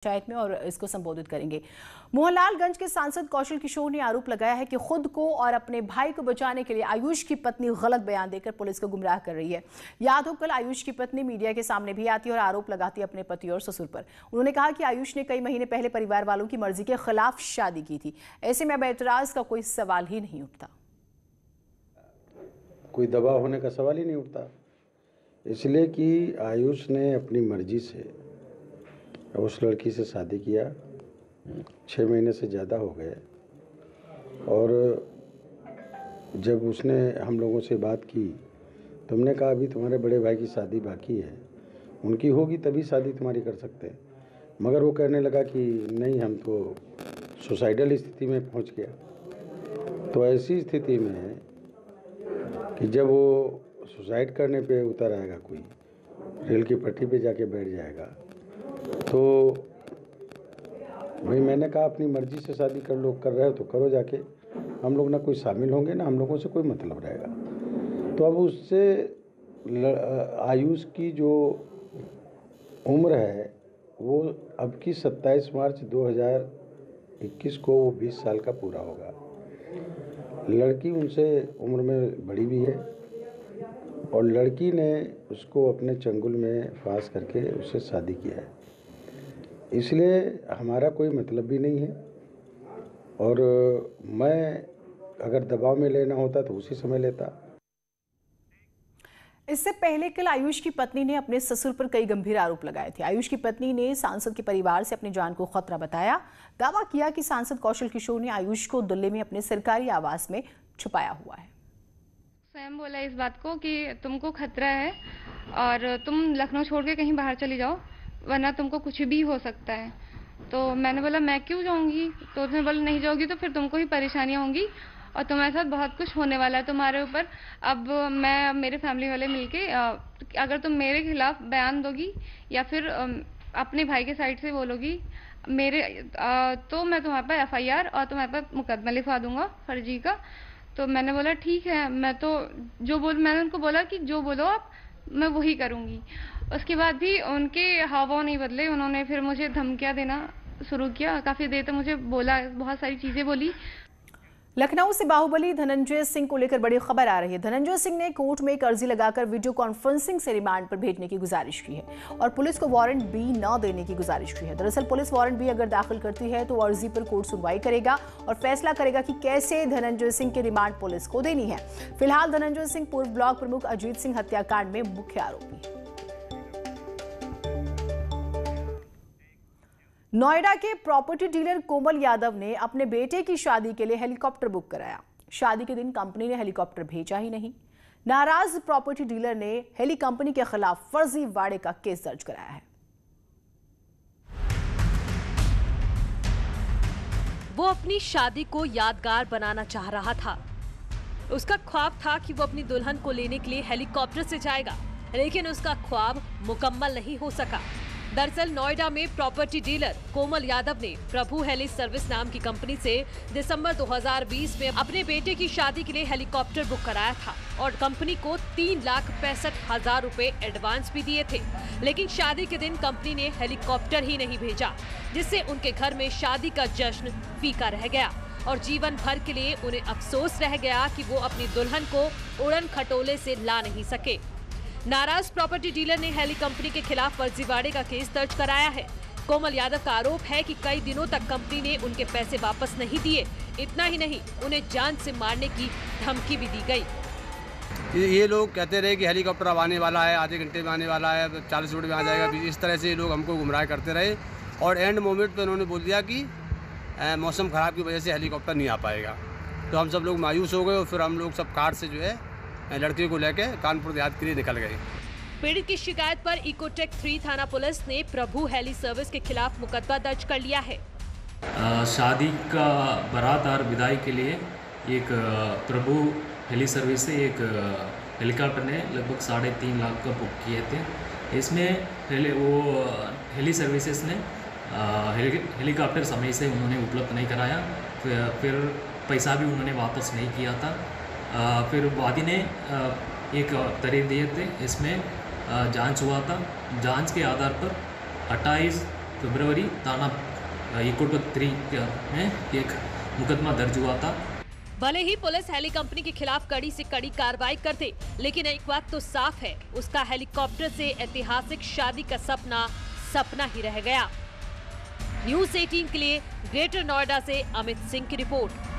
पंचायत में और इसको संबोधित करेंगे। मोहनलालगंज के सांसद कौशल किशोर ने आरोप लगाया है कि खुद को और अपने भाई को बचाने के लिए आयुष की पत्नी गलत बयान देकर पुलिस को गुमराह कर रही है। याद हो, कल आयुष की पत्नी मीडिया के सामने भी आती और आरोप लगाती अपने पति और ससुर पर। उन्होंने कहा कि आयुष ने कई महीने पहले परिवार वालों की मर्जी के खिलाफ शादी की थी। ऐसे में अब एतराज का कोई सवाल ही नहीं उठता। कोई दबाव होने का सवाल ही नहीं उठता, इसलिए कि आयुष ने अपनी मर्जी से उस लड़की से शादी किया। 6 महीने से ज़्यादा हो गए और जब उसने हम लोगों से बात की तो हमने कहा अभी तुम्हारे बड़े भाई की शादी बाकी है, उनकी होगी तभी शादी तुम्हारी कर सकते हैं। मगर वो कहने लगा कि नहीं, हम तो सुसाइडल स्थिति में पहुंच गया। तो ऐसी स्थिति में कि जब वो सुसाइड करने पे उतर आएगा, कोई रेल की पटरी पे जाके बैठ जाएगा, तो भाई मैंने कहा अपनी मर्जी से शादी कर लो, कर रहे हो तो करो जाके, हम लोग ना कोई शामिल होंगे ना हम लोगों से कोई मतलब रहेगा। तो अब उससे आयुष की जो उम्र है वो अब की 27 मार्च 2021 को वो 20 साल का पूरा होगा। लड़की उनसे उम्र में बड़ी भी है और लड़की ने उसको अपने चंगुल में फांस करके उससे शादी किया है। इसलिए हमारा कोई मतलब भी नहीं है और मैं अगर दबाव में लेना होता तो उसी समय लेता। इससे पहले कल आयुष की पत्नी ने अपने ससुर पर कई गंभीर आरोप लगाए थे। आयुष की पत्नी ने सांसद के परिवार से अपनी जान को खतरा बताया। दावा किया कि सांसद कौशल किशोर ने आयुष को दिल्ली में अपने सरकारी आवास में छुपाया हुआ है। स्वयं बोला इस बात को कि तुमको खतरा है और तुम लखनऊ छोड़ के कहीं बाहर चली जाओ, वरना तुमको कुछ भी हो सकता है। तो मैंने बोला मैं क्यों जाऊंगी? तो उसने बोला नहीं जाओगी तो फिर तुमको ही परेशानियां होंगी और तुम्हारे साथ बहुत कुछ होने वाला है तुम्हारे ऊपर। अब मैं मेरे फैमिली वाले मिलके अगर तुम मेरे खिलाफ बयान दोगी या फिर अपने भाई के साइड से बोलोगी मेरे तो मैं तुम्हारे पर FIR और तुम्हारे पर मुकदमा लिखवा दूंगा फर्जी का। तो मैंने बोला ठीक है, मैं तो मैंने उनको बोला कि जो बोलो आप, मैं वही करूंगी। उसके बाद भी उनके हाव नहीं बदले, उन्होंने फिर मुझे धमकियां देना शुरू किया। काफी देर तक मुझे बोला, बहुत सारी चीजें बोली। लखनऊ से बाहुबली धनंजय सिंह को लेकर बड़ी खबर आ रही है। धनंजय सिंह ने कोर्ट में एक अर्जी लगाकर वीडियो कॉन्फ्रेंसिंग से रिमांड पर भेजने की गुजारिश की है और पुलिस को वारंट बी न देने की गुजारिश की है। दरअसल पुलिस वारंट बी अगर दाखिल करती है तो अर्जी पर कोर्ट सुनवाई करेगा और फैसला करेगा कि कैसे धनंजय सिंह की रिमांड पुलिस को देनी है। फिलहाल धनंजय सिंह पूर्व ब्लॉक प्रमुख अजीत सिंह हत्याकांड में मुख्य आरोपी है। नोएडा के प्रॉपर्टी डीलर कोमल यादव ने अपने बेटे की शादी के लिए हेलीकॉप्टर बुक कराया। शादी के दिन कंपनी ने हेलीकॉप्टर भेजा ही नहीं। नाराज प्रॉपर्टी डीलर ने हेली कंपनी के खिलाफ फर्जीवाड़े का केस दर्ज कराया है। वो अपनी शादी को यादगार बनाना चाह रहा था। उसका ख्वाब था कि वो अपनी दुल्हन को लेने के लिए हेलीकॉप्टर से जाएगा, लेकिन उसका ख्वाब मुकम्मल नहीं हो सका। दरअसल नोएडा में प्रॉपर्टी डीलर कोमल यादव ने प्रभु हेली सर्विस नाम की कंपनी से दिसंबर 2020 में अपने बेटे की शादी के लिए हेलीकॉप्टर बुक कराया था और कंपनी को 3,65,000 रुपए एडवांस भी दिए थे। लेकिन शादी के दिन कंपनी ने हेलीकॉप्टर ही नहीं भेजा, जिससे उनके घर में शादी का जश्न फीका रह गया और जीवन भर के लिए उन्हें अफसोस रह गया कि वो अपनी दुल्हन को उड़न खटोले से ला नहीं सके। नाराज प्रॉपर्टी डीलर ने हेली कंपनी के खिलाफ फर्जीवाड़े का केस दर्ज कराया है। कोमल यादव का आरोप है कि कई दिनों तक कंपनी ने उनके पैसे वापस नहीं दिए। इतना ही नहीं, उन्हें जान से मारने की धमकी भी दी गई। ये लोग कहते रहे कि हेलीकॉप्टर अब आने वाला है, आधे घंटे में आने वाला है, 40 मिनट में आ जाएगा। इस तरह से ये लोग हमको गुमराह करते रहे और एंड मोमेंट पर उन्होंने बोल दिया कि मौसम खराब की वजह से हेलीकॉप्टर नहीं आ पाएगा। तो हम सब लोग मायूस हो गए और फिर हम लोग सब कार से जो है लड़के को लेकर कानपुर देहात के लिए निकल गए। पीड़ित की शिकायत पर इकोटेक 3 थाना पुलिस ने प्रभु हेली सर्विस के खिलाफ मुकदमा दर्ज कर लिया है। शादी का बारात और विदाई के लिए एक प्रभु हेली सर्विस से एक हेलीकॉप्टर ने लगभग 3.5 लाख का बुक किए थे। इसमें वो हेली सर्विसेज ने हेलीकॉप्टर समय से उन्होंने उपलब्ध नहीं कराया, फिर पैसा भी उन्होंने वापस नहीं किया था। फिर वादी ने एक तारीख दिए थे, इसमें जांच हुआ था। जांच के आधार पर 28 फरवरी थाना इकोट 3 में एक मुकदमा दर्ज हुआ था। भले ही पुलिस हेली कंपनी के खिलाफ कड़ी से कड़ी कार्रवाई करते, लेकिन एक बात तो साफ है, उसका हेलीकॉप्टर से ऐतिहासिक शादी का सपना सपना ही रह गया। न्यूज़ 18 के लिए ग्रेटर नोएडा से अमित सिंह की रिपोर्ट।